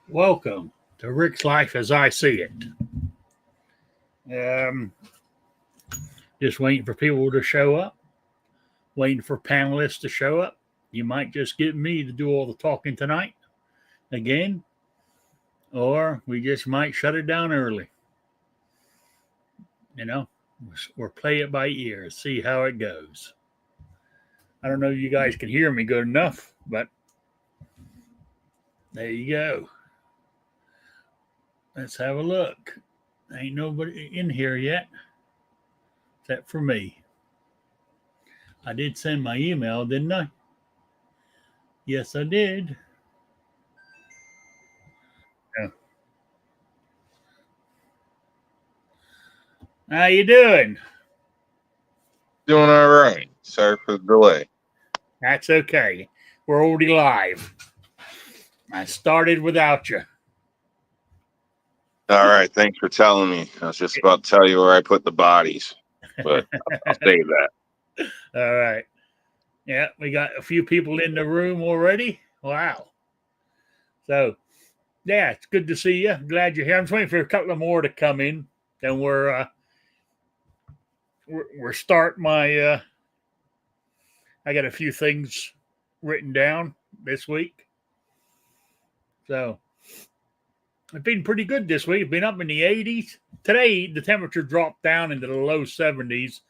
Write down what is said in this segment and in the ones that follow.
Welcome to Rick's Life as I See It. Um, just waiting for people to show up, waiting for panelists to show up. You might just get me to do all the talking tonight again, or we just might shut it down early. You know, or play it by ear, see how it goes. I don't know if you guys can hear me good enough, but there you go. Let's have a look. Ain't nobody in here yet, except for me. I did send my email, didn't I? Yes, I did. Yeah. How you doing? Doing all right. Sorry for the delay. That's okay. We're already live. I started without you. All right. Thanks for telling me. I was just about to tell you where I put the bodies, but I'll save that. All right. Yeah, we got a few people in the room already. Wow. So, yeah, it's good to see you. Glad you're here. I'm just waiting for a couple of more to come in. Then we're starting my. I got a few things written down this week. So it's been pretty good this week. It's been up in the 80s. Today, the temperature dropped down into the low 70s.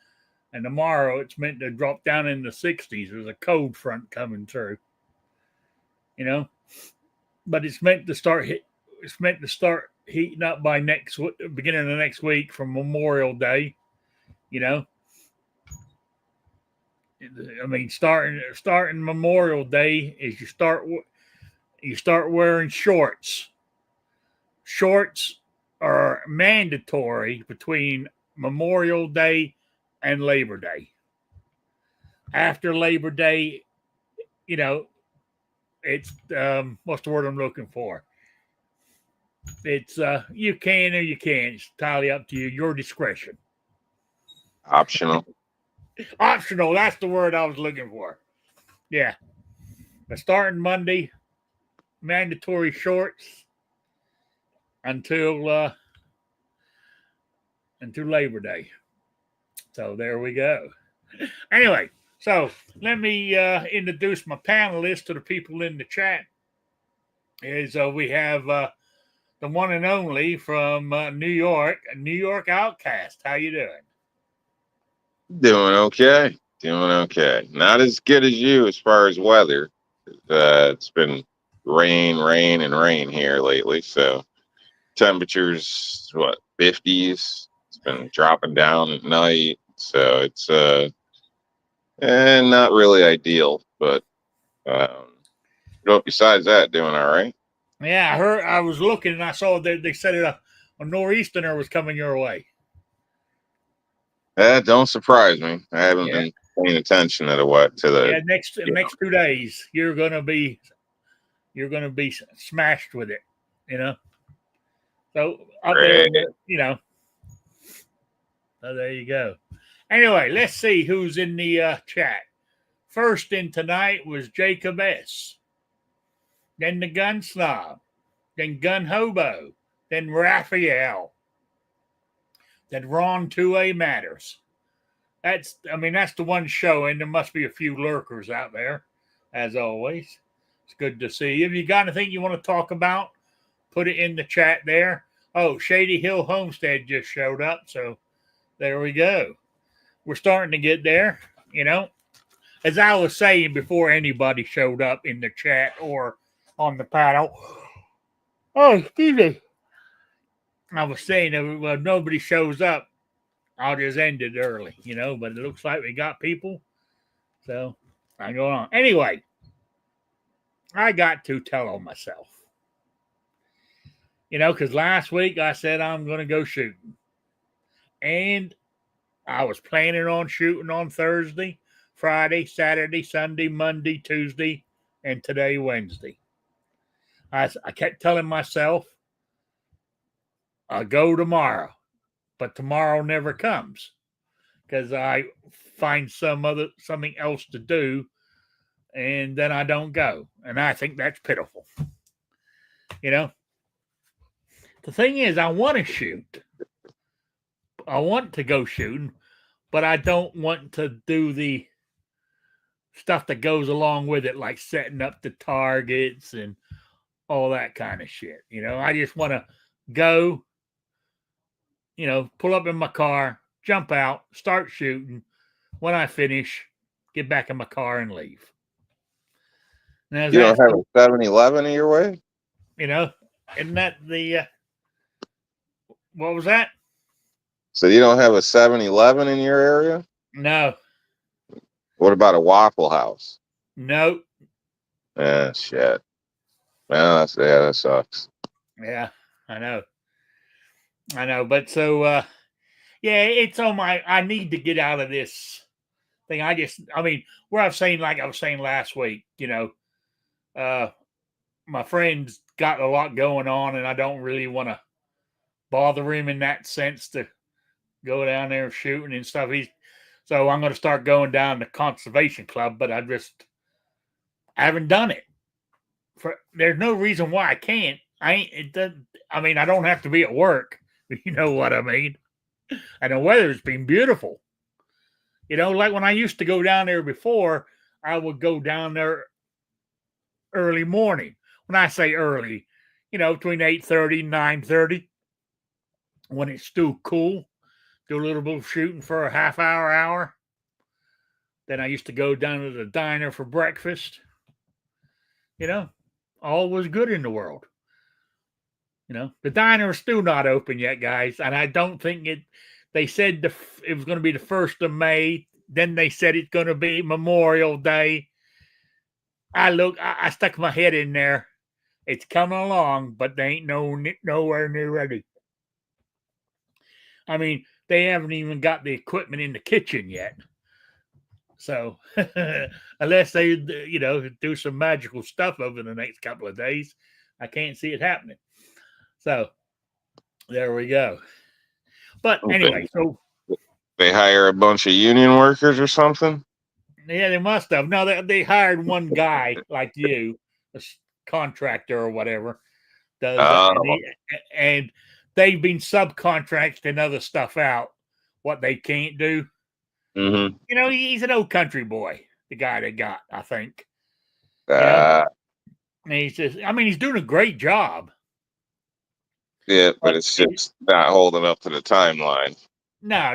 And tomorrow, it's meant to drop down in the 60s. There's a cold front coming through. You know? But it's meant to start heating up by beginning of the next week from Memorial Day. You know? I mean, starting Memorial Day is you start wearing shorts. Shorts are mandatory between Memorial Day and Labor Day. After Labor Day, you know, it's what's the word I'm looking for? It's you can or you can't. It's entirely up to you, your discretion. Optional. Optional, that's the word I was looking for. Yeah. But starting Monday, mandatory shorts until Labor Day. So there we go. Anyway, so let me introduce my panelists to the people in the chat. We have the one and only from New York, New York Outcast. How you doing? Doing okay. Doing okay. Not as good as you as far as weather. It's been rain, rain, and rain here lately. So temperatures, 50s. It's been dropping down at night. So it's not really ideal. But besides that, doing all right. Yeah, I was looking and I saw that they said a nor'easter was coming your way. That don't surprise me. I haven't been paying attention to the next 2 days you're gonna be smashed with it, you know. So up there, you know. So there you go. Anyway, let's see who's in the chat. First in tonight was Jacob S. Then the Gun Snob. Then Gun Hobo. Then Raphael. Then Ron 2A Matters. That's the one show, and there must be a few lurkers out there, as always. It's good to see you. If you got anything you want to talk about, put it in the chat there. Oh, Shady Hill Homestead just showed up, so there we go. We're starting to get there, you know. As I was saying before anybody showed up in the chat or on the panel. Oh, excuse me. I was saying if nobody shows up, I'll just end it early, you know. But it looks like we got people, so I go on. Anyway, I got to tell on myself, you know, because last week I said I'm going to go shooting, and I was planning on shooting on Thursday, Friday, Saturday, Sunday, Monday, Tuesday, and today, Wednesday. I kept telling myself, I'll go tomorrow, but tomorrow never comes because I find something else to do, and then I don't go. And I think that's pitiful, you know? the thing is, I want to shoot. I want to go shooting, but I don't want to do the stuff that goes along with it, like setting up the targets and all that kind of shit. I just want to go, pull up in my car, jump out, start shooting. When I finish, get back in my car and leave. Now, you don't have a 7-Eleven in your way? Isn't that the, what was that? So you don't have a 7-Eleven in your area? No. What about a Waffle House? No. Shit. Man, that sucks. Yeah, I know. But so, yeah, it's on I need to get out of this thing. Where I was saying, like I was saying last week, my friend's got a lot going on and I don't really want to bother him in that sense to go down there shooting and stuff. So I'm going to start going down to Conservation Club, but I haven't done it. There's no reason why I can't. I don't have to be at work. You know what I mean? And the weather's been beautiful. Like when I used to go down there before, I would go down there early morning. When I say early, between 8:30 and 9:30, when it's still cool, do a little bit of shooting for a half hour. Then I used to go down to the diner for breakfast. All was good in the world. The diner is still not open yet, guys. And I don't think they said it was going to be the 1st of May. Then they said it's going to be Memorial Day. I stuck my head in there. It's coming along, but they ain't nowhere near ready. They haven't even got the equipment in the kitchen yet. So unless they, do some magical stuff over the next couple of days, I can't see it happening. So there we go. But anyway, so they hire a bunch of union workers or something? Yeah, they must have. No, they hired one guy like you, a contractor or whatever, does and they've been subcontracting other stuff out, what they can't do. Mm-hmm. He's an old country boy, the guy they got, I think. And he's just, he's doing a great job. Yeah, but it's just not holding up to the timeline. No.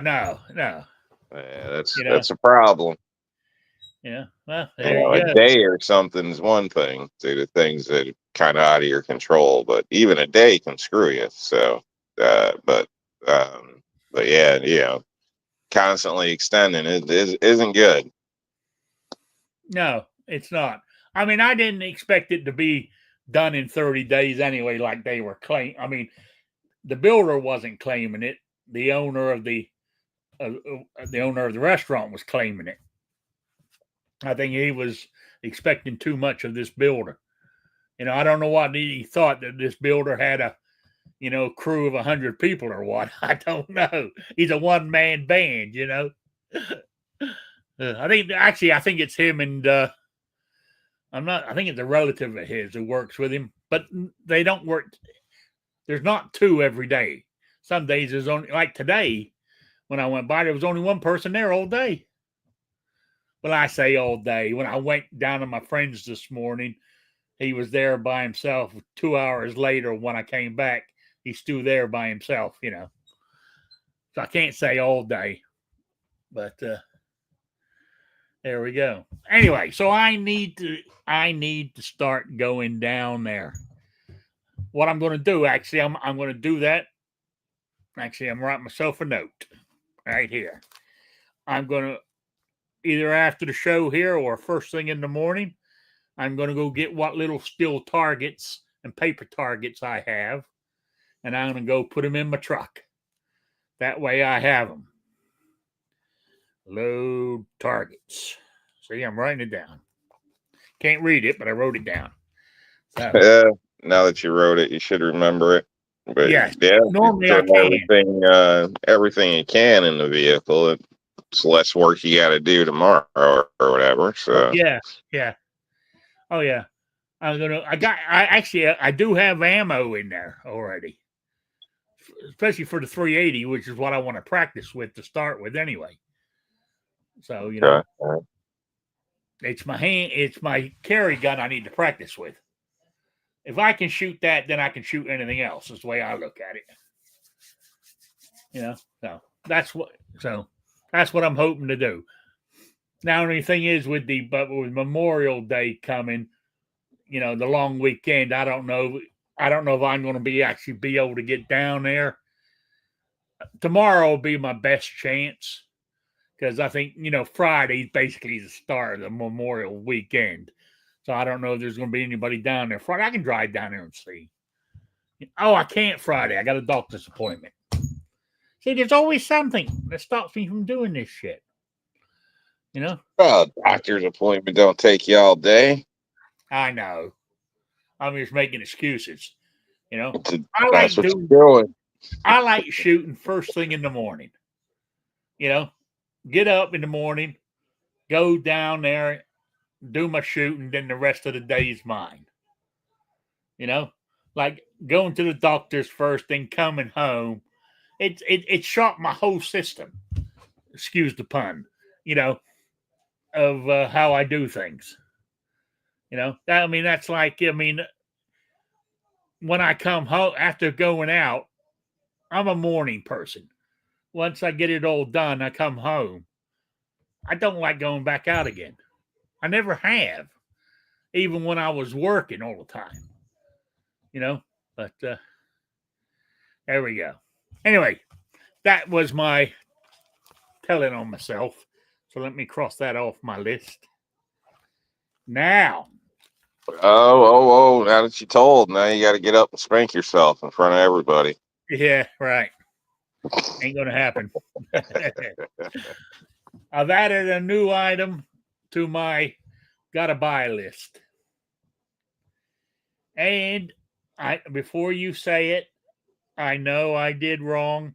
Yeah, that's a problem. Yeah, well, there a day or something is one thing. To the things that are kind of out of your control, but even a day can screw you. So, but yeah, constantly extending it isn't good. No, it's not. I didn't expect it to be done in 30 days anyway, like they were claiming. The builder wasn't claiming it. The owner of the restaurant was claiming it. I think he was expecting too much of this builder. I don't know what he thought, that this builder had a, crew of 100 people or what. I don't know. He's a one-man band, I think it's him and I think it's a relative of his who works with him, but they don't work. There's not two every day. Some days there's only, like today, when I went by, there was only one person there all day. Well, I say all day. When I went down to my friend's this morning, he was there by himself. 2 hours later, when I came back, he's still there by himself, So I can't say all day, but there we go. Anyway, so I need to start going down there. What I'm going to do, actually, I'm going to do that. Actually, I'm writing myself a note right here. I'm going to, either after the show here or first thing in the morning, I'm going to go get what little steel targets and paper targets I have, and I'm going to go put them in my truck. That way I have them. Load targets. See, I'm writing it down. Can't read it, but I wrote it down. So, now that you wrote it, you should remember it. But yeah, normally I can. Everything you can in the vehicle. It's less work you got to do tomorrow or whatever. So yeah. Oh yeah. I do have ammo in there already. especially for the 380, which is what I want to practice with to start with anyway. So, it's my carry gun I need to practice with. If I can shoot that, then I can shoot anything else. Is the way I look at it. So that's what I'm hoping to do. Now, the only thing is with Memorial Day coming, the long weekend, I don't know if I'm going to be able to get down there. Tomorrow will be my best chance because I think, Friday basically is the start of the Memorial weekend. So I don't know if there's going to be anybody down there Friday. I can drive down there and see. Oh, I can't Friday. I got a doctor's appointment. See, there's always something that stops me from doing this shit. Well, doctor's appointment don't take you all day. I know. I'm just making excuses. That's what you're doing. I like shooting first thing in the morning. Get up in the morning, go down there, do my shooting, then the rest of the day is mine. Like going to the doctor's first, then coming home. It shot my whole system. Excuse the pun. Of how I do things. That's like, when I come home after going out, I'm a morning person. Once I get it all done, I come home. I don't like going back out again. I never have, even when I was working all the time. But there we go. Anyway, that was my telling on myself. So let me cross that off my list. Now. Oh, now that you told, now you got to get up and spank yourself in front of everybody. Yeah, right. Ain't going to happen. I've added a new item to my gotta buy list. And before you say it, I know I did wrong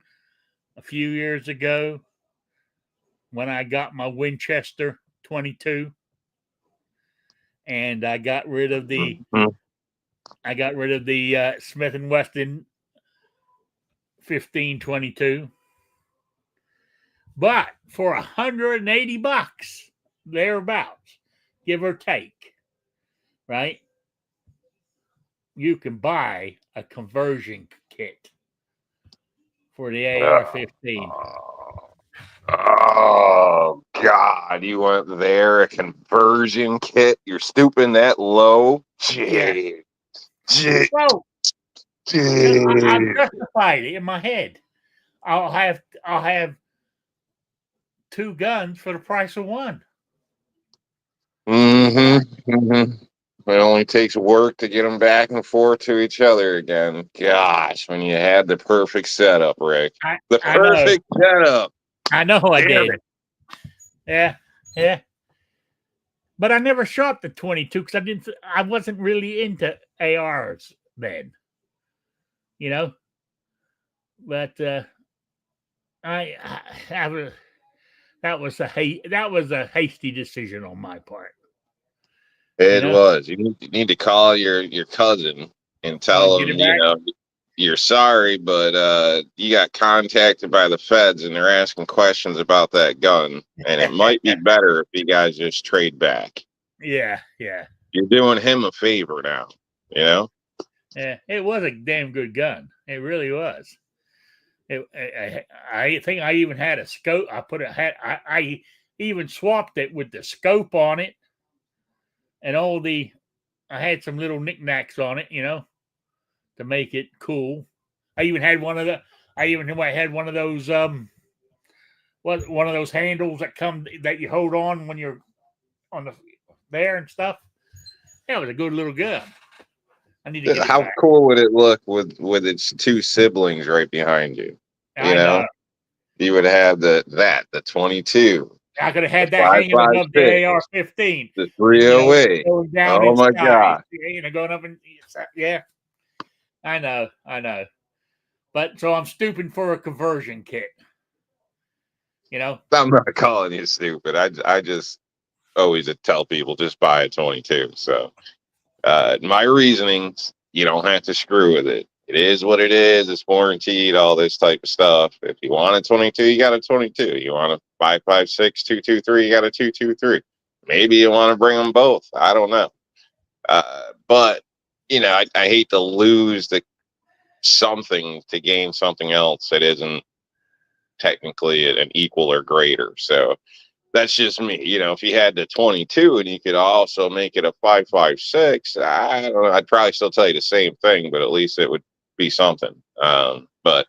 a few years ago when I got my Winchester 22 and I got rid of the Smith & Wesson 1522. But for $180 thereabouts, give or take, right? You can buy a conversion kit for the AR-15. Oh, God. You went there, a conversion kit? You're stooping that low? Gee. Well, I've justified it in my head. I'll have two guns for the price of one. It only takes work to get them back and forth to each other again. Gosh, when you had the perfect setup, Rick. The perfect setup. I know I did. Yeah. But I never shot the 22 because I wasn't really into ARs then. But that was a hasty decision on my part. It was. You need to call your cousin and tell him, you're sorry, but you got contacted by the feds and they're asking questions about that gun. And it might be better if you guys just trade back. Yeah. You're doing him a favor now, Yeah, it was a damn good gun. It really was. I think I even had a scope. I even swapped it with the scope on it. And I had some little knickknacks on it, to make it cool. I even had one of those one of those handles that you hold on when you're on there and stuff. That was a good little gun. I need to get How cool would it look with its two siblings right behind you? You know, you would have the 22. I could have had that hanging above the AR-15. The 308. Oh my God! Going up and I know. But so I'm stupid for a conversion kit. I'm not calling you stupid. I just always tell people just buy a 22. So my reasonings, you don't have to screw with it. It is what it is. It's warranted, all this type of stuff. If you want a 22, you got a 22. You want a 5.56 223, you got a 223. Maybe you want to bring them both. I don't know. But I hate to lose something to gain something else that isn't technically an equal or greater. So that's just me. If you had the 22 and you could also make it a 5.56, I don't know. I'd probably still tell you the same thing, but at least it would be something. But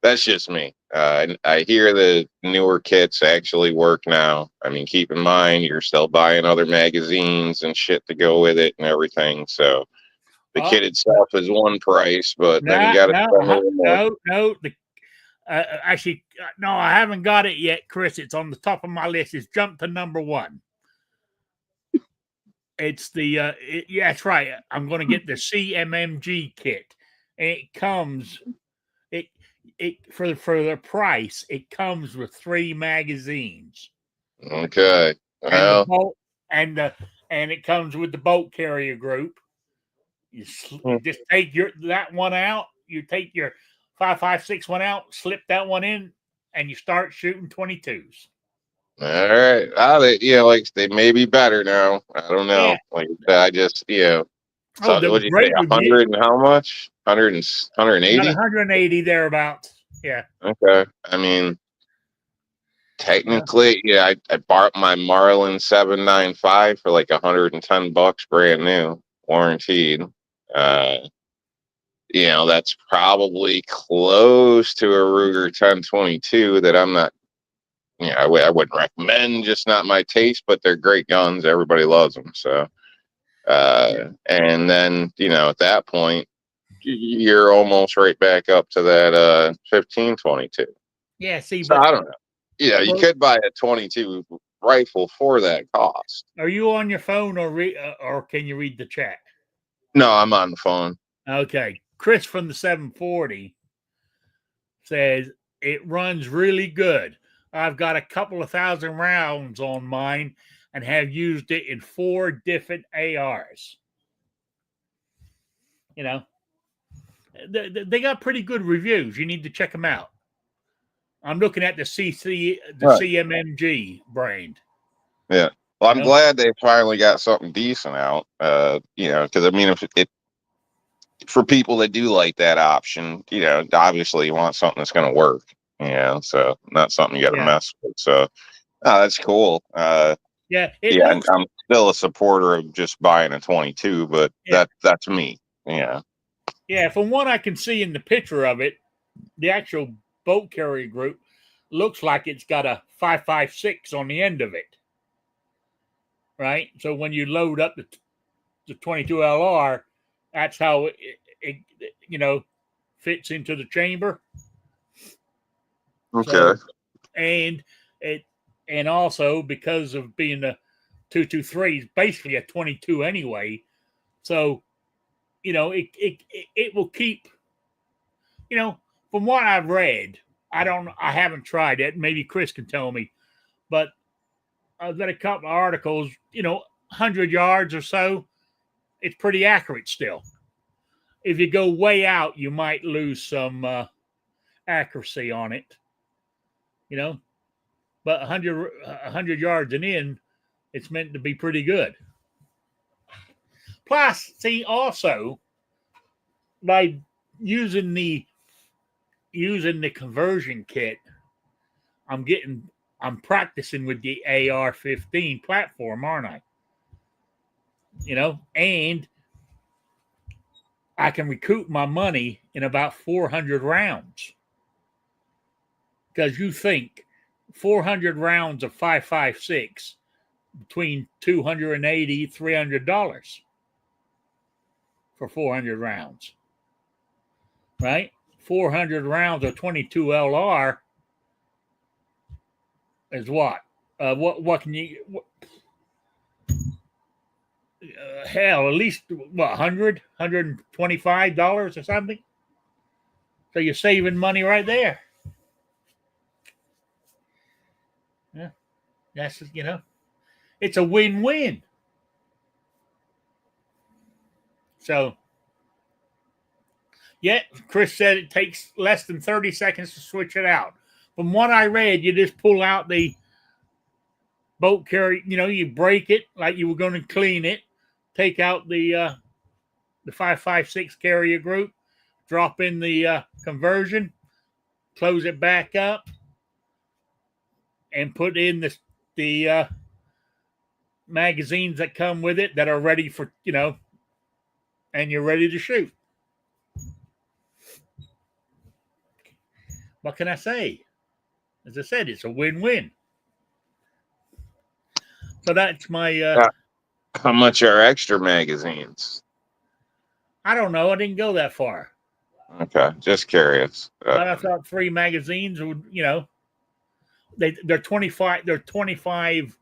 that's just me. And I hear the newer kits actually work now. I mean, keep in mind you're still buying other magazines and shit to go with it and everything. So the kit itself is one price, but then you got to spend a little more. No. Actually, no, I haven't got it yet, Chris. It's on the top of my list. It's jumped to number 1. It's yeah, that's right. I'm going to get the CMMG kit. And it comes, for the price, it comes with 3 magazines. Okay. Well, and it comes with the bolt carrier group. You just take that one out. You take your 5.56 one out, slip that one in, and you start shooting 22s. All right. Like they may be better now. I don't know. Yeah. Like I just, so what did you say? 100 and how much? 100 and 180? 180 thereabouts. Yeah. Okay. I mean, technically, I bought my Marlin 795 for like $110 brand new, warranted. That's probably close to a Ruger 1022 that I'm not. I wouldn't recommend, just not my taste, but they're great guns. Everybody loves them. So, and then, at that point, you're almost right back up to that 1522. Yeah, see, so I don't know. You could buy a 22 rifle for that cost. Are you on your phone or can you read the chat? No, I'm on the phone. Okay. Chris from the 740 says, it runs really good. I've got a couple of thousand rounds on mine and have used it in 4 different ARs. They got pretty good reviews. You need to check them out. I'm looking at the CMMG brand. Yeah. Well, I'm glad they finally got something decent out. Because I mean, if it for people that do like that option, obviously you want something that's going to work. So not something you got to mess with. So that's cool. I'm still a supporter of just buying a 22, but that's me. Yeah. Yeah, from what I can see in the picture of it, the actual bolt carrier group looks like it's got a 5.56 on the end of it. Right? So when you load up the 22 LR, that's how it fits into the chamber. Okay. So, and also because of being a 223 is basically a 22 anyway. So, it will keep, from what I've read, I haven't tried it. Maybe Chris can tell me, but I've got a couple of articles, 100 yards or so. It's pretty accurate still. If you go way out, you might lose some accuracy on it, but 100 yards and in, it's meant to be pretty good. Plus, see, also by using the conversion kit, I'm practicing with the AR-15 platform, aren't I? And I can recoup my money in about 400 rounds. Because you think 400 rounds of 5.56 between $280, $300 for 400 rounds, right? 400 rounds of 22 LR is what? What can you? Hell, at least what, $100, $125 or something. So you're saving money right there. Yeah, that's it's a win-win. So Yet, Chris said it takes less than 30 seconds to switch it out. From what I read, you just pull out the bolt carrier, you break it like you were going to clean it, take out the 556 carrier group, drop in the conversion, close it back up, and put in the magazines that come with it that are ready for, and you're ready to shoot. What can I say? As I said, it's a win-win. So that's my... How much are extra magazines? I don't know. I didn't go that far. Okay, just curious. But I thought 3 magazines would, they're 25. They're 25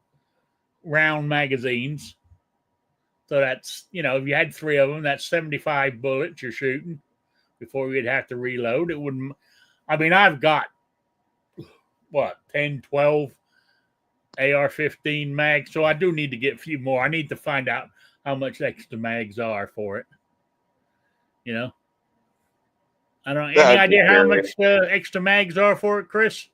round magazines. So that's, if you had 3 of them, that's 75 bullets you're shooting before you'd have to reload. It wouldn't. I mean, I've got 10, 12 AR-15 mags, so I do need to get a few more. I need to find out how much extra mags are for it. I don't. Any idea how much extra mags are for it, Chris?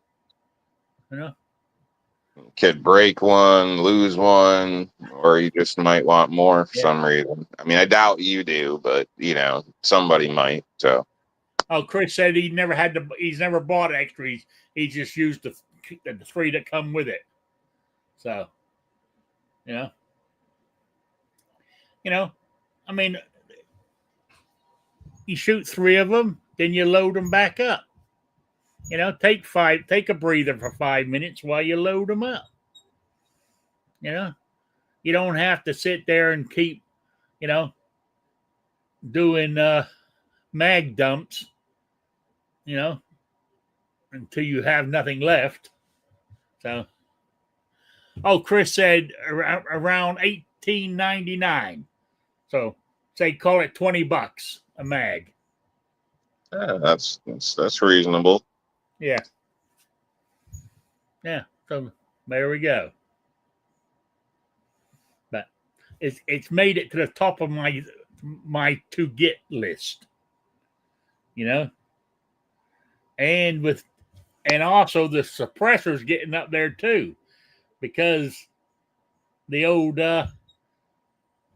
Could break one, lose one, or you just might want more for some reason. I mean, I doubt you do, but somebody might. So. Oh, Chris said he's never bought extra. He's just used the 3 that come with it. So, I mean, you shoot 3 of them, then you load them back up. Take a breather for 5 minutes while you load them up. You don't have to sit there and keep, doing mag dumps, until you have nothing left. So, Chris said around $18.99. So, say call it $20 a mag. Yeah, that's reasonable. Yeah. So there we go. But it's made it to the top of my to get list. And also the suppressor's getting up there too, because the old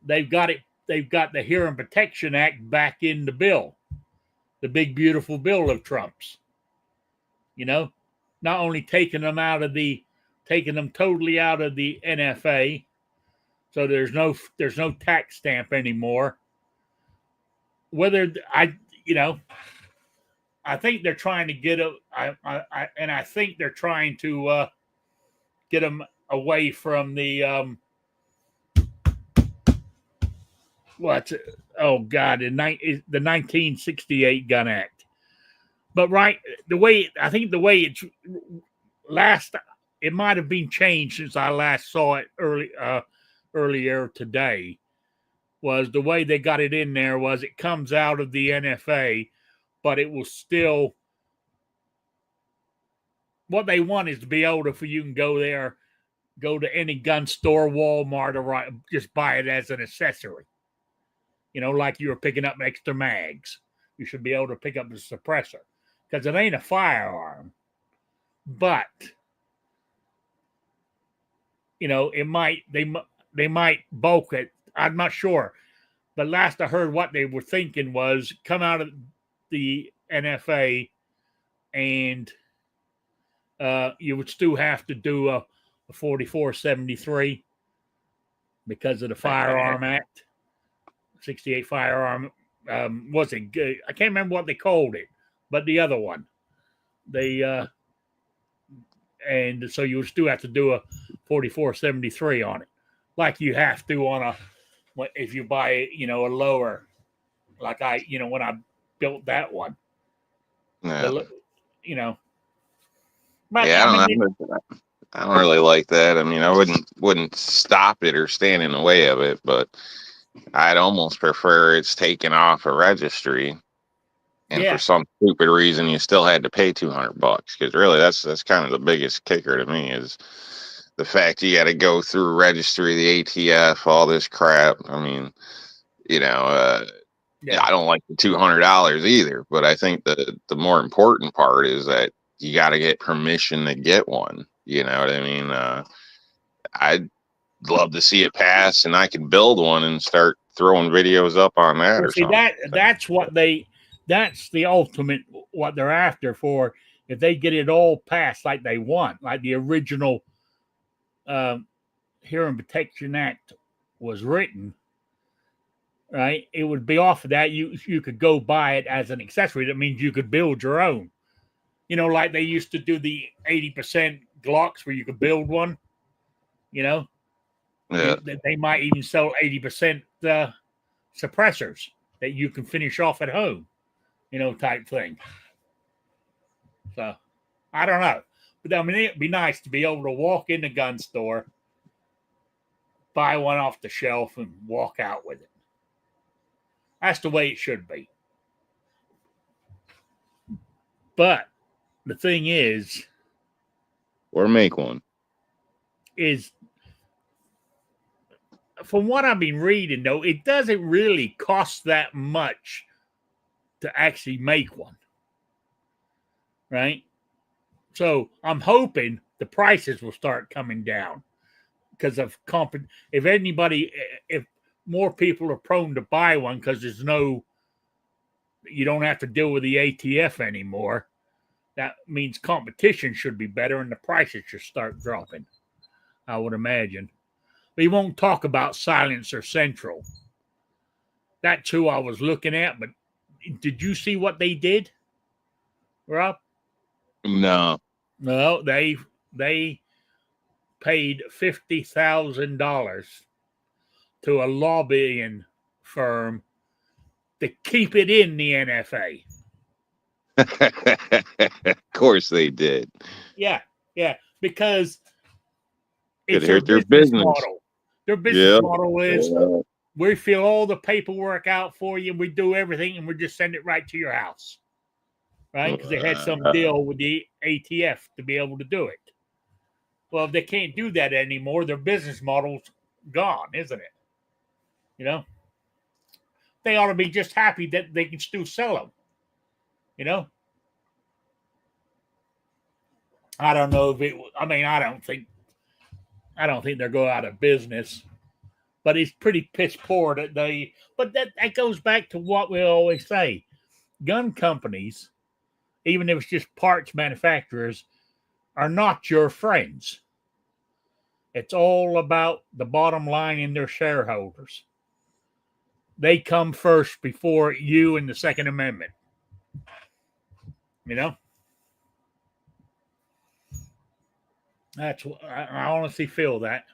they've got the Hearing Protection Act back in the bill, the big beautiful bill of Trump's. Not only taking them totally out of the NFA, so there's no tax stamp anymore. Whether I think they're trying to get I think they're trying to get them away from the the 1968 Gun Act. But the way it's it might have been changed since I last saw it earlier today. Was the way they got it in there was it comes out of the NFA, but it will still. What they want is to be able to, for you can go to any gun store, Walmart, or just buy it as an accessory. Like you were picking up extra mags. You should be able to pick up the suppressor because it ain't a firearm, but it might they might bulk it. I'm not sure, but last I heard, what they were thinking was come out of the NFA, and you would still have to do a 4473 because of the Firearm Act. 68 firearm wasn't good. I can't remember what they called it, but the other one, and so you still have to do a 4473 on it, like you have to on if you buy a lower, like when I built that one. Yeah. But, I don't really like that. I mean, I wouldn't stop it or stand in the way of it, but I'd almost prefer it's taken off a registry, and for some stupid reason you still had to pay $200, because really that's kind of the biggest kicker to me is the fact you got to go through registry, the ATF, all this crap. I mean, Yeah, I don't like the $200 either, but I think the more important part is that you got to get permission to get one. You know what I mean? I'd love to see it pass, and I can build one and start throwing videos up on that or See, something. that's the ultimate what they're after for. If they get it all passed like they want, like the original Hearing Protection Act was written, right? It would be off of that. You could go buy it as an accessory. That means you could build your own. You know, like they used to do the 80% Glocks where you could build one. You know, Yeah. they might even sell 80% suppressors that you can finish off at home. You know, type thing. So I don't know, but I mean, it'd be nice to be able to walk in the gun store, buy one off the shelf, and walk out with it. That's the way it should be. But the thing is, Or make one. Is from what I've been reading, though, it doesn't really cost that much to actually make one. Right? So I'm hoping the prices will start coming down because of if more people are prone to buy one because you don't have to deal with the ATF anymore. That means competition should be better and the prices should start dropping, I would imagine. We won't talk about Silencer Central. That's who I was looking at, but did you see what they did, Rob? No. No, they paid $50,000 to a lobbying firm to keep it in the NFA. Of course they did. Yeah, because it's their business model. Their business model is we fill all the paperwork out for you, we do everything, and we just send it right to your house. Right? Because they had some deal with the ATF to be able to do it. Well, if they can't do that anymore, their business model's gone, isn't it? You know? They ought to be just happy that they can still sell them. You know? I don't know if I don't think they'll go out of business. But it's pretty piss poor that but that goes back to what we always say. Gun companies, even if it's just parts manufacturers, are not your friends. It's all about the bottom line in their shareholders. They come first before you and the Second Amendment. You know? That's what I honestly feel that.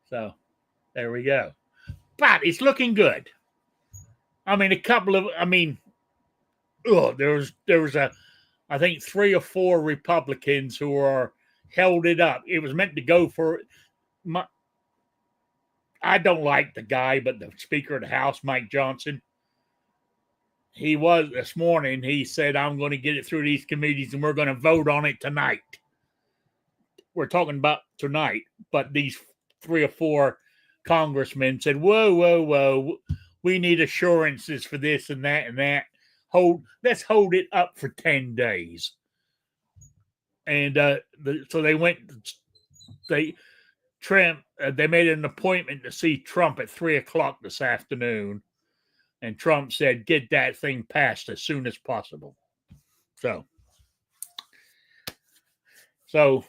So there we go. But it's looking good. I mean, there was I think 3 or 4 Republicans who are held it up. It was meant to go for I don't like the guy, but the Speaker of the House, Mike Johnson, he was this morning. He said, I'm going to get it through these committees and we're going to vote on it tonight. We're talking about tonight, but these 3 or 4 congressmen said, whoa. We need assurances for this and that and that. Let's hold it up for 10 days. And so they went, they made an appointment to see Trump at 3:00 this afternoon. And Trump said, get that thing passed as soon as possible. So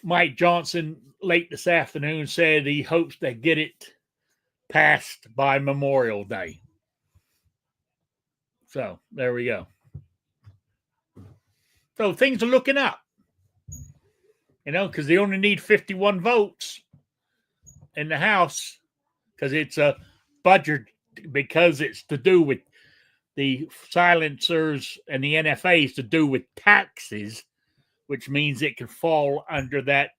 Mike Johnson late this afternoon said he hopes they get it passed by Memorial Day. So there we go. So things are looking up. You know, because they only need 51 votes in the House because it's a budget, because it's to do with the silencers and the NFAs to do with taxes, which means it can fall under that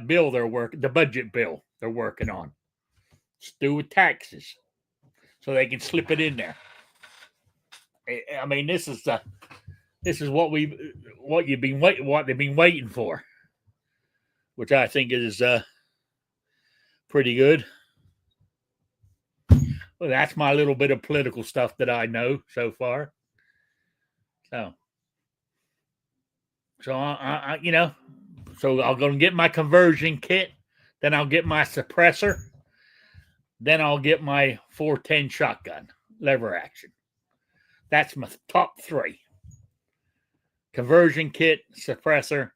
bill they're working, the budget bill they're working on. It's to do with taxes, so they can slip it in there. I mean, this is what they've been waiting for, which I think is pretty good. Well, that's my little bit of political stuff that I know so far. So I you know, so I'll go and get my conversion kit, then I'll get my suppressor, then I'll get my 410 shotgun lever action. That's my top 3: conversion kit, suppressor,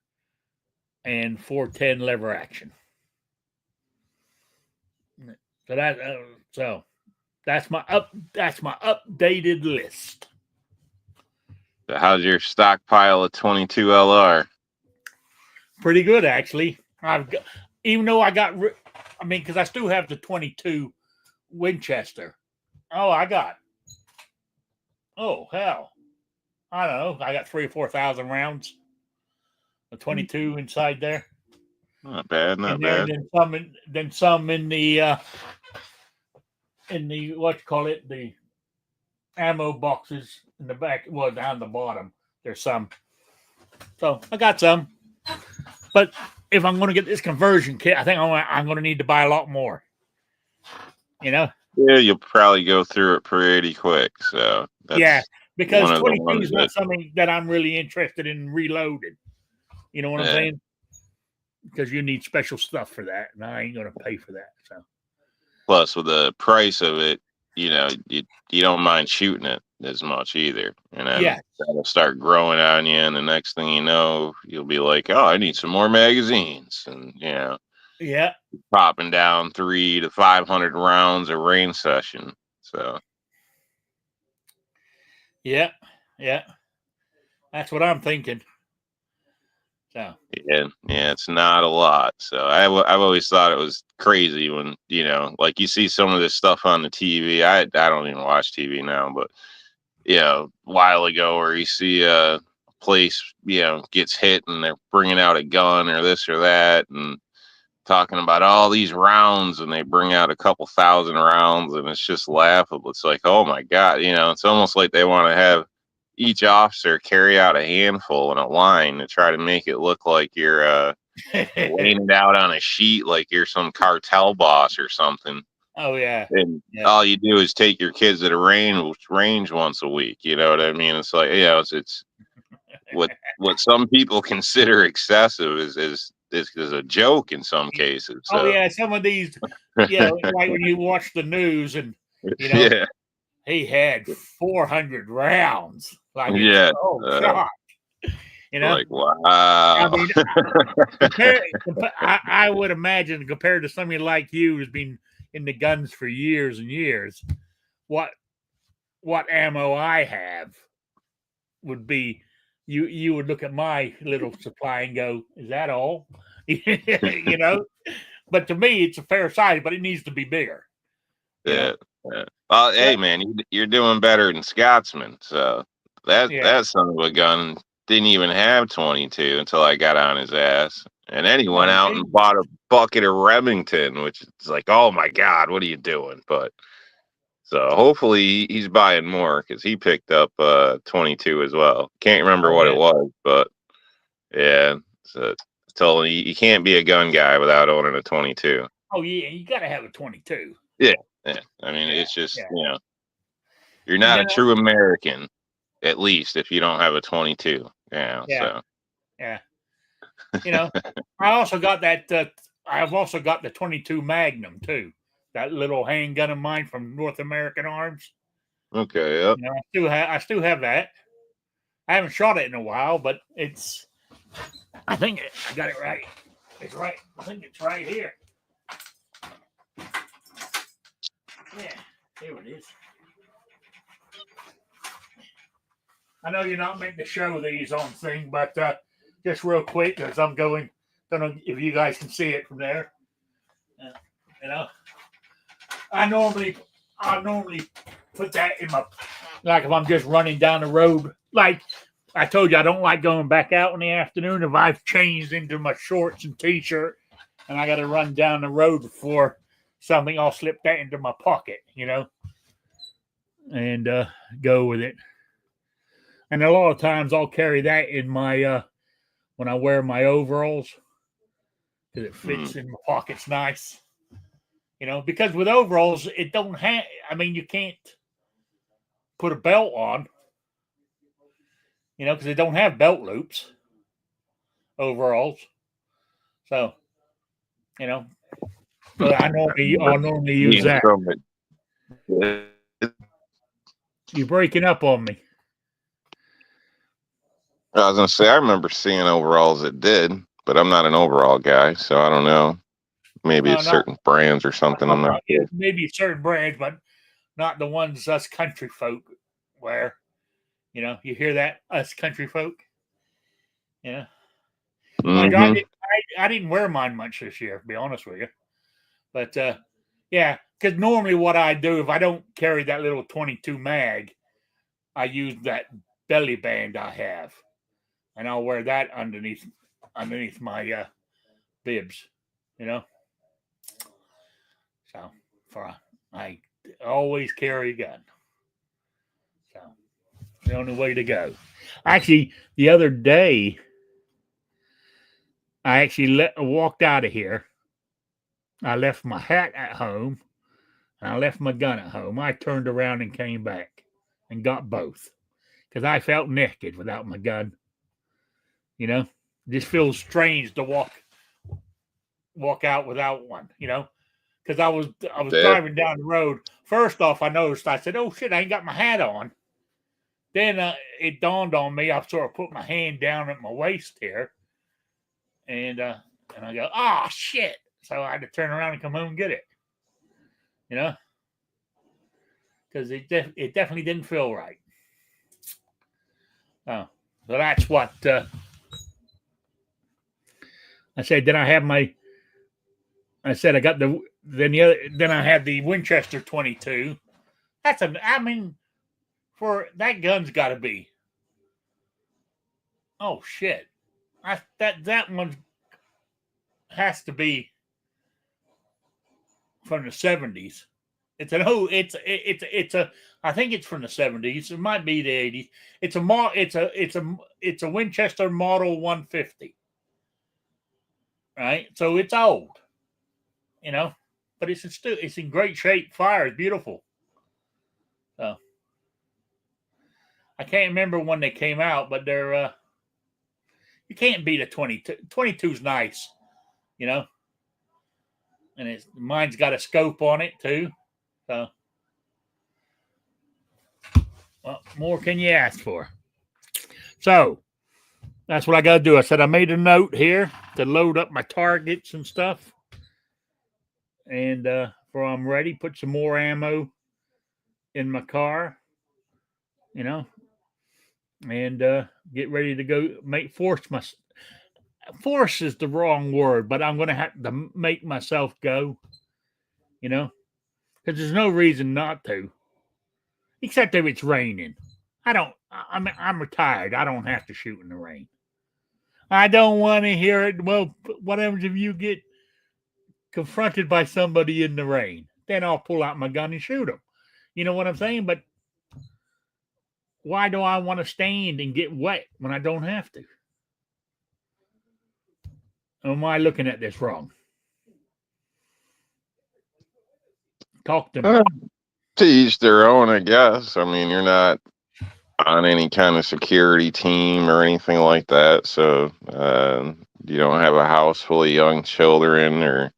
and 410 lever action. So that's my updated list. So how's your stockpile of 22 LR? Pretty good, actually. Even though because I still have the 22 Winchester. Oh, hell, I don't know. I got 3,000 or 4,000 rounds of 22 inside there. Not bad, not bad. And then some in the the ammo boxes in the back. Well, down the bottom, there's some. So I got some, but if I'm going to get this conversion kit, I think I'm going to need to buy a lot more. Yeah, you'll probably go through it pretty quick. So because 22 is not something that I'm really interested in reloading. You know what I'm saying? Because you need special stuff for that, and I ain't going to pay for that. So, plus with the price of it, you don't mind shooting it as much either, and then that'll start growing on you, and the next thing you know, you'll be like, oh, I need some more magazines, and popping down 300 to 500 rounds a range session. So yeah, that's what I'm thinking. So yeah, it's not a lot. So I've always thought it was crazy when like you see some of this stuff on the TV. I don't even watch TV now, but a while ago where you see a place gets hit and they're bringing out a gun or this or that and talking about all these rounds, and they bring out a couple thousand rounds, and it's just laughable. It's like, oh my God, it's almost like they want to have each officer carry out a handful in a line to try to make it look like you're laying it out on a sheet like you're some cartel boss or something. Oh yeah. And all you do is take your kids to the range once a week. You know what I mean? It's like, it's what some people consider excessive is a joke in some cases. So. Oh yeah, some of these, like when you watch the news and he had 400 rounds. Like, God. Like, wow. I mean, I would imagine compared to somebody like you who's been in the guns for years and years, what ammo I have would be, you would look at my little supply and go, is that all? But to me, it's a fair size, but it needs to be bigger. Yeah. Well, hey man, you're doing better than Scotsman. So that son of a gun didn't even have 22 until I got on his ass. And then he went out and bought a bucket of Remington, which is like, oh my God, what are you doing? But so hopefully he's buying more because he picked up 22 as well. Can't remember what it was, but so told him you can't be a gun guy without owning a 22. Oh yeah, you got to have a 22. Yeah. I mean, it's just you're not a true American, at least if you don't have a 22. So. Yeah. I also got that. I've also got the 22 Magnum too. That little handgun of mine from North American Arms. Okay. Yep. I still have that. I haven't shot it in a while, but it's. I think I got it right. It's right. I think it's right here. Yeah, here it is. I know you're not meant to show these on thing, but just real quick, as I'm going, don't know if you guys can see it from there. I normally put that in my, like if I'm just running down the road. Like I told you, I don't like going back out in the afternoon if I've changed into my shorts and t-shirt and I got to run down the road before something. I'll slip that into my pocket, and go with it. And a lot of times I'll carry that in my when I wear my overalls because it fits in my pockets nice. because with overalls, it don't have, you can't put a belt on, because they don't have belt loops, overalls. So, but I normally use that. You're breaking up on me. I was gonna say I remember seeing overalls that did, but I'm not an overall guy, so I don't know. Maybe it's certain brands or something. I'm not sure. Maybe certain brands, but not the ones us country folk wear. You hear that, us country folk? Yeah. Mm-hmm. I didn't wear mine much this year, to be honest with you. But yeah, because normally what I do, if I don't carry that little 22 mag, I use that belly band I have, and I'll wear that underneath my bibs, So I always carry a gun. So the only way to go. Actually, the other day, I actually walked out of here. I left my hat at home, and I left my gun at home. I turned around and came back and got both because I felt naked without my gun. It just feels strange to walk out without one. Because I was driving down the road. First off, I noticed. I said, "Oh shit, I ain't got my hat on." Then it dawned on me. I sort of put my hand down at my waist here, and I go, "Oh shit!" So I had to turn around and come home and get it. Because it definitely didn't feel right. Oh, so that's what I said. Then I have I said I got then I had the Winchester 22. For that gun's got to be. Oh shit! That one has to be from the 70s. I think it's from the 70s. It might be the 80s. It's a Winchester Model 150. Right? So it's old. But it's in great shape. Fire is beautiful. So I can't remember when they came out, but they're you can't beat a 22. 22's nice, and mine's got a scope on it too. So, what more can you ask for? So, that's what I got to do. I said I made a note here to load up my targets and stuff. And before I'm ready, put some more ammo in my car, and get ready to go force is the wrong word, but I'm going to have to make myself go, because there's no reason not to, except if it's raining. I'm retired. I don't have to shoot in the rain. I don't want to hear it. Well, what happens if you get confronted by somebody in the rain? Then I'll pull out my gun and shoot them. You know what I'm saying? But why do I want to stand and get wet when I don't have to? Or am I looking at this wrong? Talk to me. To each their own, I guess. You're not on any kind of security team or anything like that, so you don't have a house full of young children or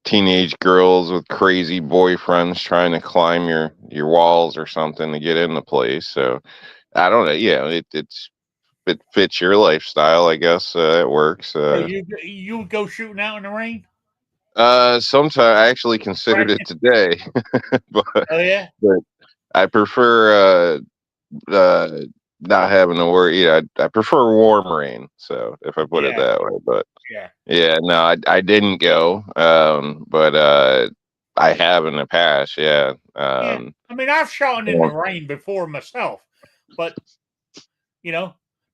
teenage girls with crazy boyfriends trying to climb your walls or something to get in the place. So I don't know. Yeah, it fits your lifestyle, I guess. It works. So you would go shooting out in the rain? Sometimes I actually considered it today, but oh yeah, but I prefer not having to worry. I prefer warm rain. So if I put it that way, but no, I didn't go. But I have in the past. Yeah. I've shot in the rain before myself, but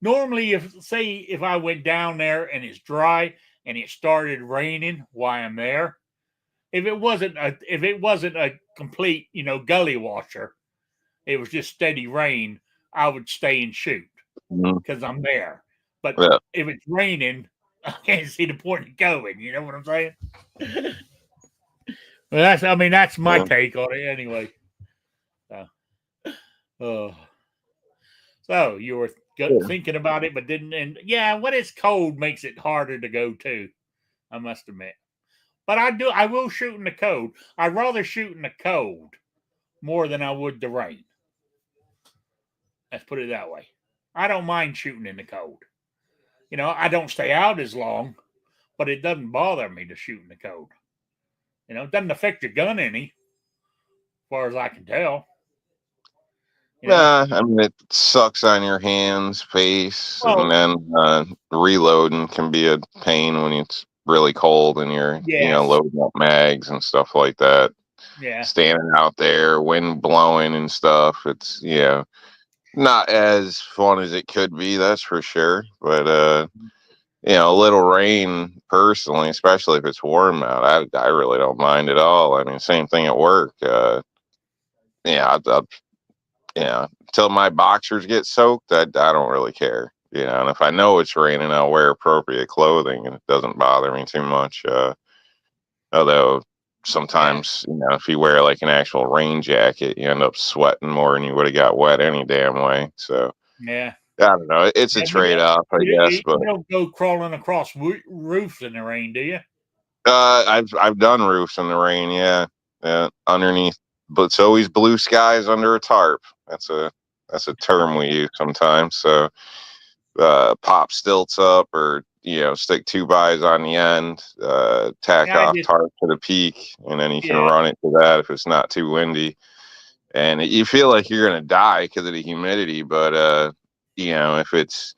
normally if I went down there and it's dry and it started raining while I'm there, if it wasn't a complete gully washer, it was just steady rain, I would stay and shoot because I'm there. But if it's raining, I can't see the point of going. You know what I'm saying? Well, that's my Yeah. take on it anyway. Uh, so you were Yeah. thinking about it, but didn't. And yeah, when it's cold, makes it harder to go too. I must admit. But I will shoot in the cold. I'd rather shoot in the cold more than I would the rain. Let's put it that way. I don't mind shooting in the cold. I don't stay out as long, but it doesn't bother me to shoot in the cold. It doesn't affect your gun any, as far as I can tell. Nah, I mean, it sucks on your hands, face, and Well, then reloading can be a pain when it's really cold and you're, yes, loading up mags and stuff like that. yeah, Standing out there, wind blowing and stuff. It's, not as fun as it could be, that's for sure. But, a little rain personally, especially if it's warm out, I really don't mind at all. I mean, same thing at work. Yeah, until my boxers get soaked, I don't really care. And if I know it's raining, I'll wear appropriate clothing, and it doesn't bother me too much. Although yeah, sometimes, if you wear like an actual rain jacket, you end up sweating more than you would have got wet any damn way. So yeah. I don't know. It's a Yeah, trade off, I guess. But you don't go crawling across roofs in the rain, do you? I've done roofs in the rain, yeah, underneath, but it's always blue skies under a tarp. That's a term we use sometimes. So pop stilts up, or stick 2 bys on the end, tack Yeah, I off just tarp to the peak, and then you can yeah, run it to that if it's not too windy. And you feel like you're gonna die because of the humidity, but if it's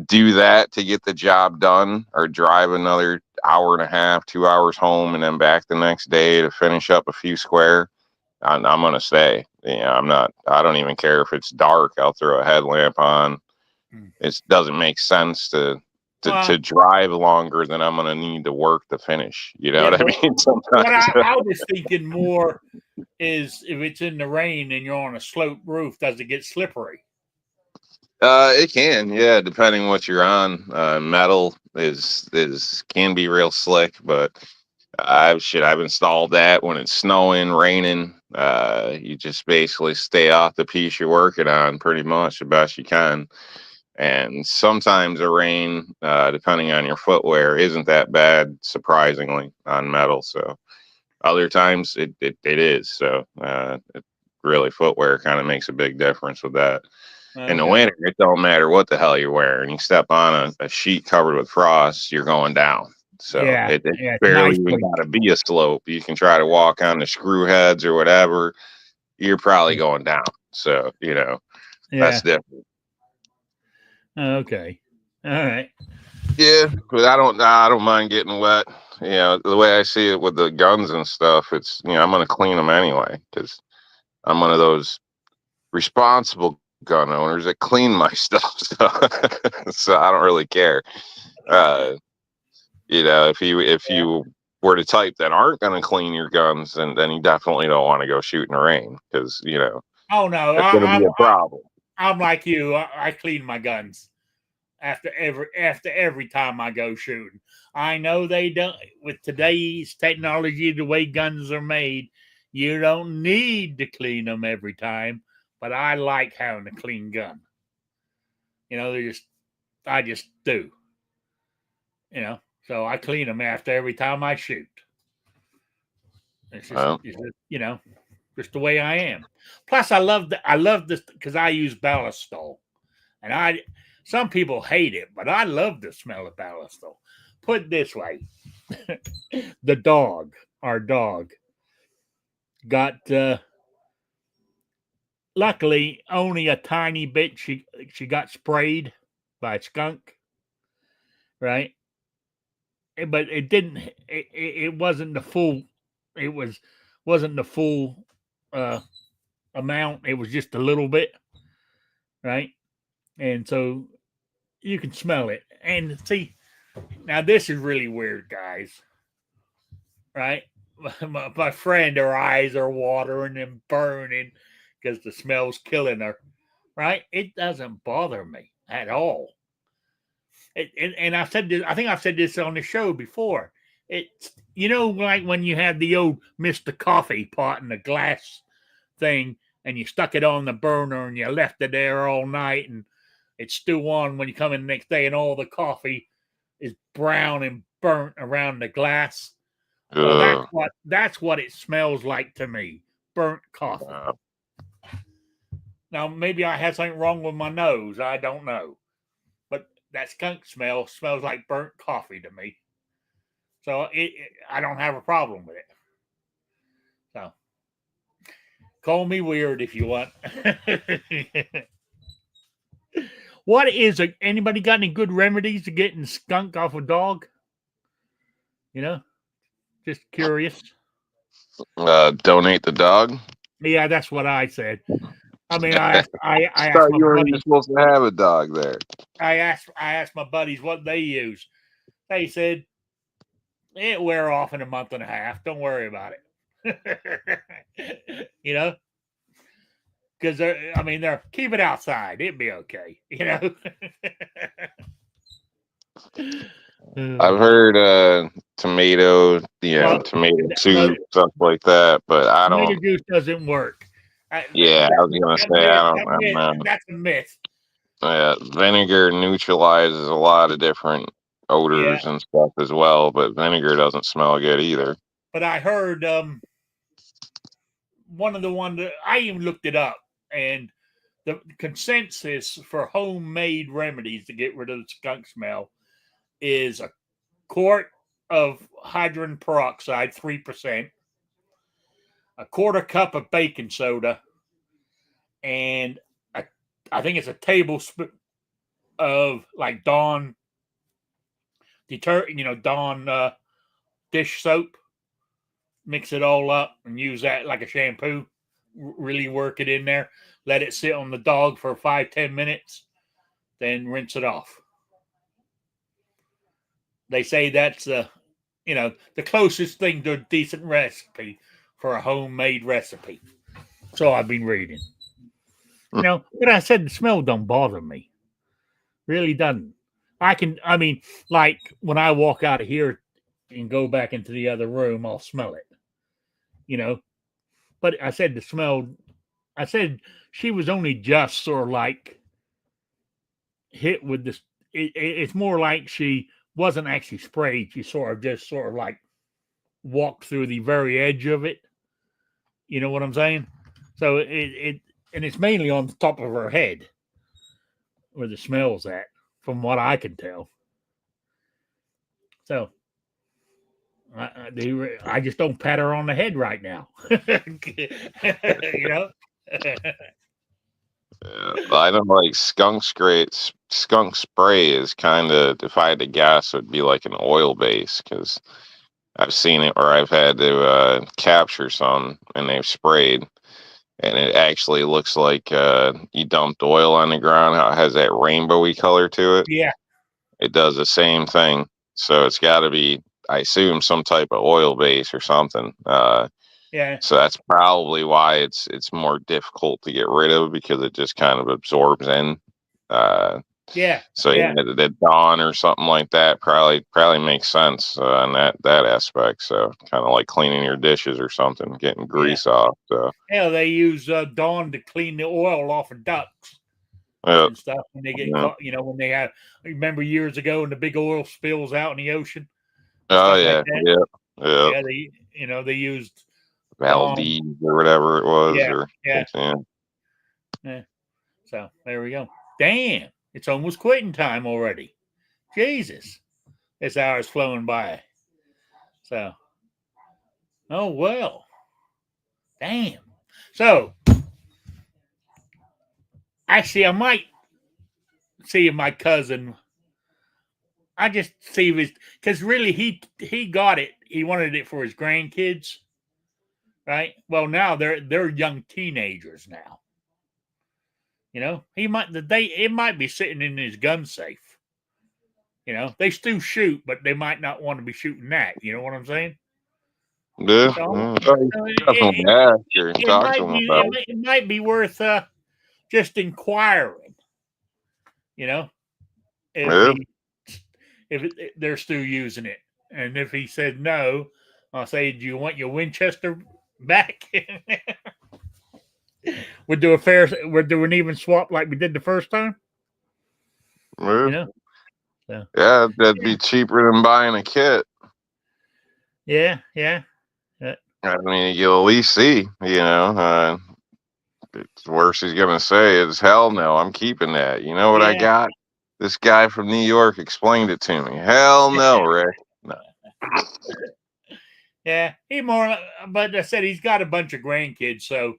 do that to get the job done, or drive another hour and a half, 2 hours home, and then back the next day to finish up a few square, I'm gonna stay. I don't even care if it's dark. I'll throw a headlamp on. mm. It doesn't make sense to Well, drive longer than I'm gonna need to work to finish. You know yeah, what I but mean? what Sometimes. I was thinking more is if it's in the rain and you're on a sloped roof, does it get slippery? It can, yeah, depending what you're on. Metal is can be real slick, but I've installed that when it's snowing, raining. You just basically stay off the piece you're working on pretty much the best you can. And sometimes the rain, depending on your footwear, isn't that bad, surprisingly, on metal. So other times it is. So really, footwear kind of makes a big difference with that. In the Okay. winter, it don't matter what the hell you're wearing. You step on a sheet covered with frost, you're going down. So Yeah, it yeah, it's barely nice. even got to be a slope. You can try to walk on the screw heads or whatever. You're probably going down. So, that's Yeah. different. Okay. All right. Yeah, but I don't mind getting wet. The way I see it with the guns and stuff, it's, I'm going to clean them anyway, because I'm one of those responsible gun owners that clean my stuff. So I don't really care. Uh, if Yeah. you were the type that aren't going to clean your guns, then you definitely don't want to go shoot in the rain, because Oh no, it's going to be a problem. I'm like you. I clean my guns after every time I go shooting. I know they don't with today's technology, the way guns are made. You don't need to clean them every time, but I like having a clean gun. I just do. So I clean them after every time I shoot. Well, It's just just the way I am. Plus, I love this because I use Ballistol, and some people hate it, but I love the smell of Ballistol. Put it this way, our dog, got luckily only a tiny bit. She got sprayed by a skunk, right? But it didn't. It wasn't the full. It wasn't the full uh, amount. It was just a little bit, right? And so you can smell it. And see, now this is really weird, guys. Right? My friend, her eyes are watering and burning because the smell's killing her. Right? It doesn't bother me at all. And I said this. I think I've said this on the show before. It's like when you had the old Mr. Coffee pot in the glass thing, and you stuck it on the burner and you left it there all night, and it's still on when you come in the next day, and all the coffee is brown and burnt around the glass. Well, that's what it smells like to me. Burnt coffee. Now, maybe I have something wrong with my nose. I don't know. But that skunk smells like burnt coffee to me. So I don't have a problem with it. So call me weird if you want. What is it? Anybody got any good remedies to getting skunk off a dog? Just curious. Donate the dog. Yeah, that's what I said. I mean, I asked thought my you were buddies, supposed to have a dog there. I asked my buddies what they use. They said it wear off in a month and a half. Don't worry about it. Because they're keep it outside. It'd be okay. I've heard tomato, tomato soup, stuff like that, but I don't. Tomato juice doesn't work. I was gonna say I don't. That's a myth. Vinegar neutralizes a lot of different odors and stuff as well, but vinegar doesn't smell good either. But I heard one of the ones that I even looked it up, and the consensus for homemade remedies to get rid of the skunk smell is a quart of hydrogen peroxide, 3%, a quarter cup of baking soda, and I think it's a tablespoon of like Dawn detergent, Dawn dish soap. Mix it all up and use that like a shampoo. Really work it in there. Let it sit on the dog for 5-10 minutes. Then rinse it off. They say that's the closest thing to a decent recipe for a homemade recipe. So I've been reading. But I said the smell don't bother me. Really doesn't. Like when I walk out of here and go back into the other room, I'll smell it. But I said the smell. I said she was only just sort of like hit with this. It's more like she wasn't actually sprayed. She sort of like walked through the very edge of it. You know what I'm saying? So and it's mainly on the top of her head where the smell's at, from what I can tell. So I just don't pat her on the head right now. I don't like skunk spray. Skunk spray is kind of, if I had to guess, would be like an oil base, because I've seen it where I've had to capture some and they've sprayed, and it actually looks like you dumped oil on the ground. How it has that rainbowy color to it. Yeah, it does the same thing. So it's got to be, I assume, some type of oil base or something. So that's probably why it's more difficult to get rid of, because it just kind of absorbs in. So the Dawn or something like that probably makes sense in that aspect. So kind of like cleaning your dishes or something, getting grease off. So they use Dawn to clean the oil off of ducks and stuff when they get caught. When they have, remember years ago when the big oil spills out in the ocean. Oh yeah, yeah. They used Valdez or whatever it was. So there we go. Damn, it's almost quitting time already. Jesus, this hour's flowing by. So, oh well. Damn. So, actually, I might see if my cousin. I just see if because really he got it. He wanted it for his grandkids, right? Well, now they're young teenagers now. It might be sitting in his gun safe. They still shoot, but they might not want to be shooting that. You know what I'm saying? Yeah. It might be worth just inquiring. If they're still using it. And if he says no, I'll say, "Do you want your Winchester back?" We'll do a fair. We'll do an even swap like we did the first time. Well, You know. So yeah, that'd be cheaper than buying a kit. yeah. I mean, you'll at least see, it's worse he's gonna say is hell no, I'm keeping that. You know what I Yeah. got? This guy from New York explained it to me. Hell no, Rick. No. Yeah. He more. But I said he's got a bunch of grandkids, so.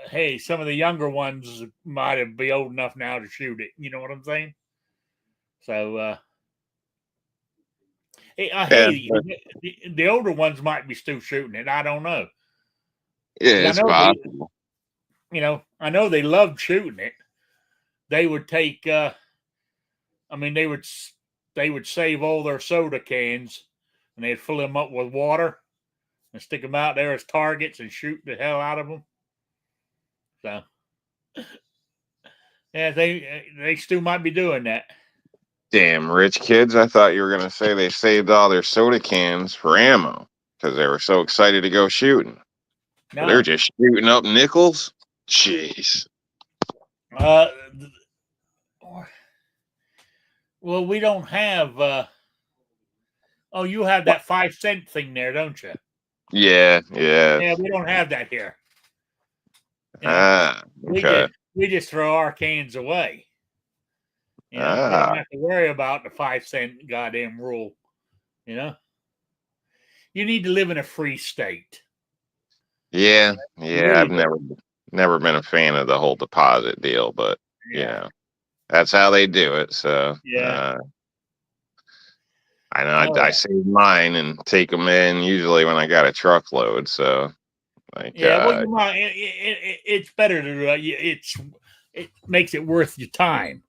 Hey, some of the younger ones might be old enough now to shoot it. You know what I'm saying? So, Yeah, hey, the older ones might be still shooting it. I don't know. yeah, 'Cause I it's know they, possible. I know they loved shooting it. They would take. I mean, they would save all their soda cans and they'd fill them up with water and stick them out there as targets and shoot the hell out of them. So, yeah, they still might be doing that. Damn rich kids. I thought you were gonna say they saved all their soda cans for ammo because they were so excited to go shooting. But they're No. just shooting up nickels. Jeez. Uh, well, we don't have. Oh, you have that 5 cent thing there, don't you? Yeah, yeah. Yeah, we don't have that here. You know, Ah, we okay. just throw our cans away. We don't Ah, have to worry about the 5 cent goddamn rule. You know, you need to live in a free state. yeah, You yeah. really I've do. never been a fan of the whole deposit deal, but Yeah, that's how they do it. So yeah. I know Oh I yeah, save mine and take them in usually when I got a truckload. So like, yeah. Well, you might. It's better to do it. It makes it worth your time.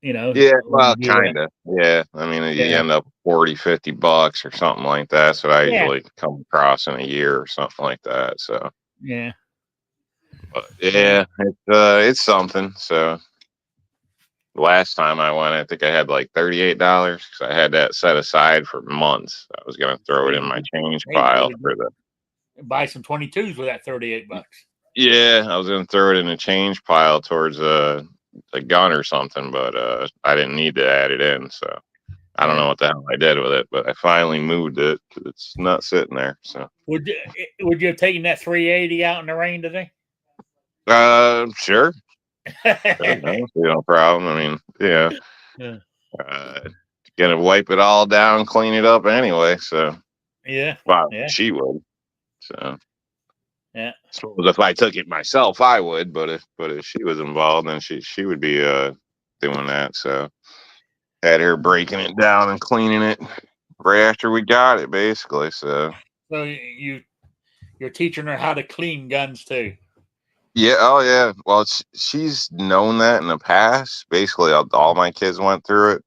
yeah, When well, you do that. kind of. Yeah, I mean, you Yeah, end up 40, $50 or something like that. That's what I yeah, usually come across in a year or something like that. So, yeah, but yeah. yeah, it's something. So last time I went, I think I had like $38 because I had that set aside for months. I was gonna throw it in my change Hey, pile for the. buy some 22s with that 38 bucks. Yeah, I was gonna throw it in a change pile towards a gun or something, but I didn't need to add it in, so I don't Yeah. know what the hell I did with it, but I finally moved it because it's not sitting there. So, Would you have taken that 380 out in the rain today? sure, sure, no, no problem. I mean, yeah, Yeah. uh, gonna wipe it all down, clean it up anyway. So, Yeah. well, Yeah. she would. So, Yeah. suppose if I took it myself, I would. But if she was involved, then she would be doing that. So, had her breaking it down and cleaning it right after we got it, basically. So. So you're teaching her how to clean guns too. Yeah. Oh, yeah. Well, she's known that in the past. Basically, all my kids went through it.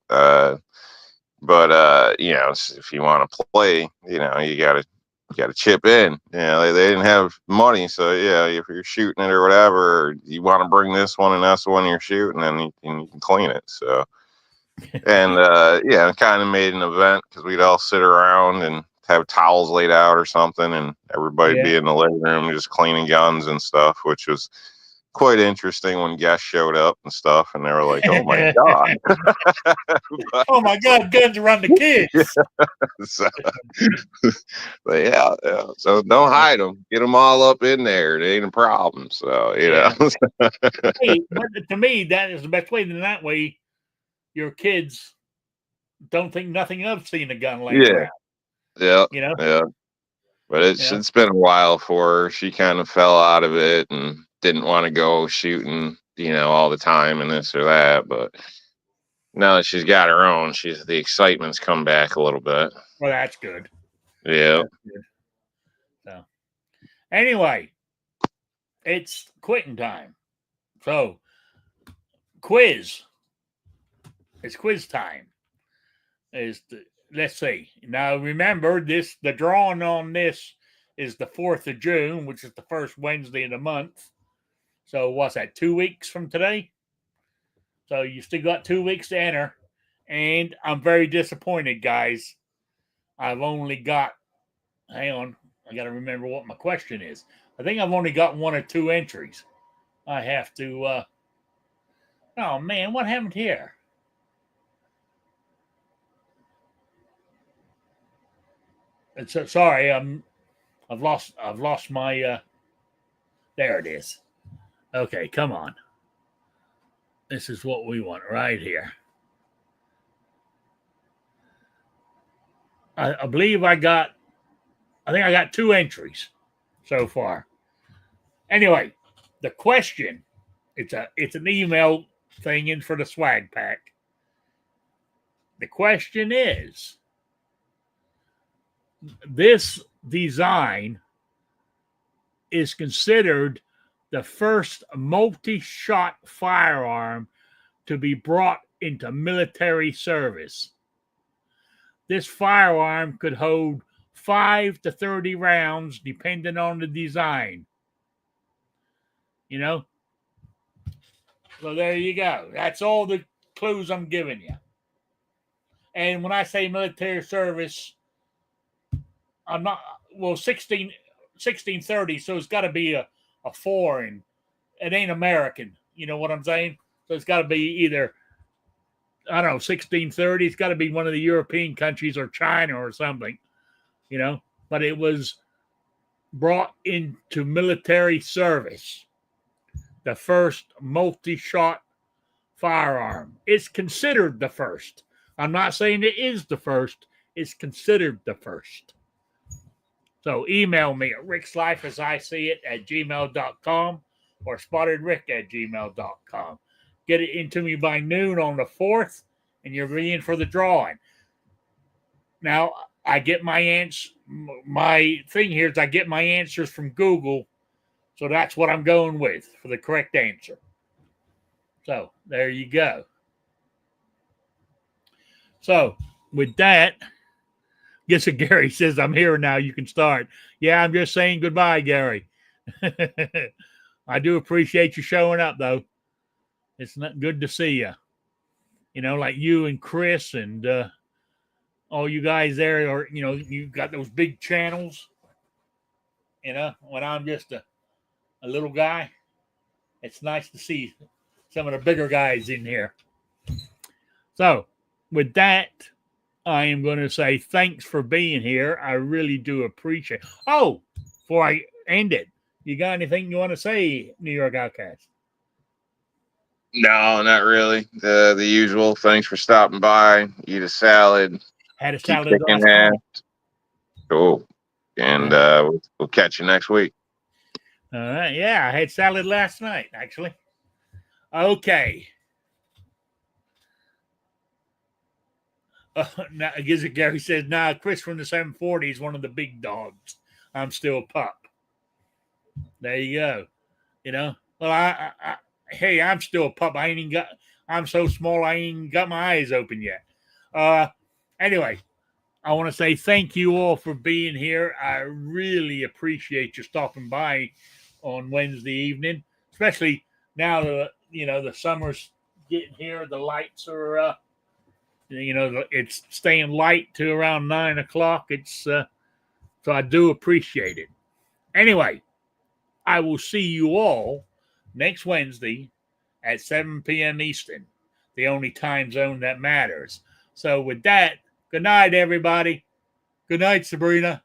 But if you want to play, you gotta chip in. They didn't have money, so yeah, if you're shooting it or whatever, or you want to bring this one and that's the one you're shooting, and you can clean it. So, and yeah, kind of made an event because we'd all sit around and have towels laid out or something, and everybody Yeah. be in the living room just cleaning guns and stuff, which was quite interesting when guests showed up and stuff, and they were like, "Oh my god!" Oh my God, guns around the kids. so, but yeah. So don't hide them. Get them all up in there. It ain't a problem. So Yeah. Hey, but to me, that is the best way. Then that way, your kids don't think nothing of seeing a gun laying yeah, around. yeah, You know. yeah. But You know. it's been a while for her. She kind of fell out of it and didn't want to go shooting, all the time and this or that. But now that she's got her own, the excitement's come back a little bit. Well, that's good. Yeah. That's good. So anyway, it's quitting time. So quiz. It's quiz time. Let's see. Now remember this. The drawing on this is the 4th of June, which is the first Wednesday of the month. So what's that? 2 weeks from today. So you still got 2 weeks to enter, and I'm very disappointed, guys. I've only got, hang on, I got to remember what my question is. I think I've only got 1 or 2 entries. I have to, oh man, what happened here? It's sorry, I've lost my, there it is. Okay, come on. This is what we want right here. I believe I think I got 2 entries so far. Anyway, the question, it's an email thing in for the swag pack. The question is, this design is considered the first multi-shot firearm to be brought into military service. This firearm could hold 5 to 30 rounds, depending on the design. You know? So there you go. That's all the clues I'm giving you. And when I say military service, I'm not, well, 1630, so it's got to be a foreign. It ain't American. You know what I'm saying? So it's got to be either, I don't know, 1630. It's got to be one of the European countries or China or something, you know. But it was brought into military service. The first multi-shot firearm. It's considered the first. I'm not saying it is the first. It's considered the first. So email me at rickslifeasiseeit@gmail.com or spottedrick@gmail.com. Get it into me by noon on the 4th, and you're in for the drawing. Now, I get my thing here is I get my answers from Google, so that's what I'm going with for the correct answer. So, there you go. So, with that, guess what Gary says, I'm here now, you can start. Yeah, I'm just saying goodbye, Gary. I do appreciate you showing up, though. It's not good to see you. You know, like you and Chris and all you guys there, or, you know, you got those big channels. You know, when I'm just a little guy, it's nice to see some of the bigger guys in here. So, with that, I am going to say thanks for being here. I really do appreciate it. Oh, before I end it, you got anything you want to say, New York Outcast? No, not really. The usual. Thanks for stopping by. Eat a salad. Had a salad last night. Cool. And we'll catch you next week. All right. Yeah, I had salad last night, actually. Okay. Now, Gary says, nah, Chris from the 740 is one of the big dogs. I'm still a pup. There you go. You know, well, hey, I'm still a pup. I'm so small, I ain't even got my eyes open yet. Anyway, I want to say thank you all for being here. I really appreciate you stopping by on Wednesday evening, especially now that, you know, the summer's getting here. The lights are, you know, it's staying light to around 9 o'clock. So I do appreciate it. Anyway, I will see you all next Wednesday at 7 p.m. Eastern, the only time zone that matters. So with that, good night, everybody. Good night, Sabrina.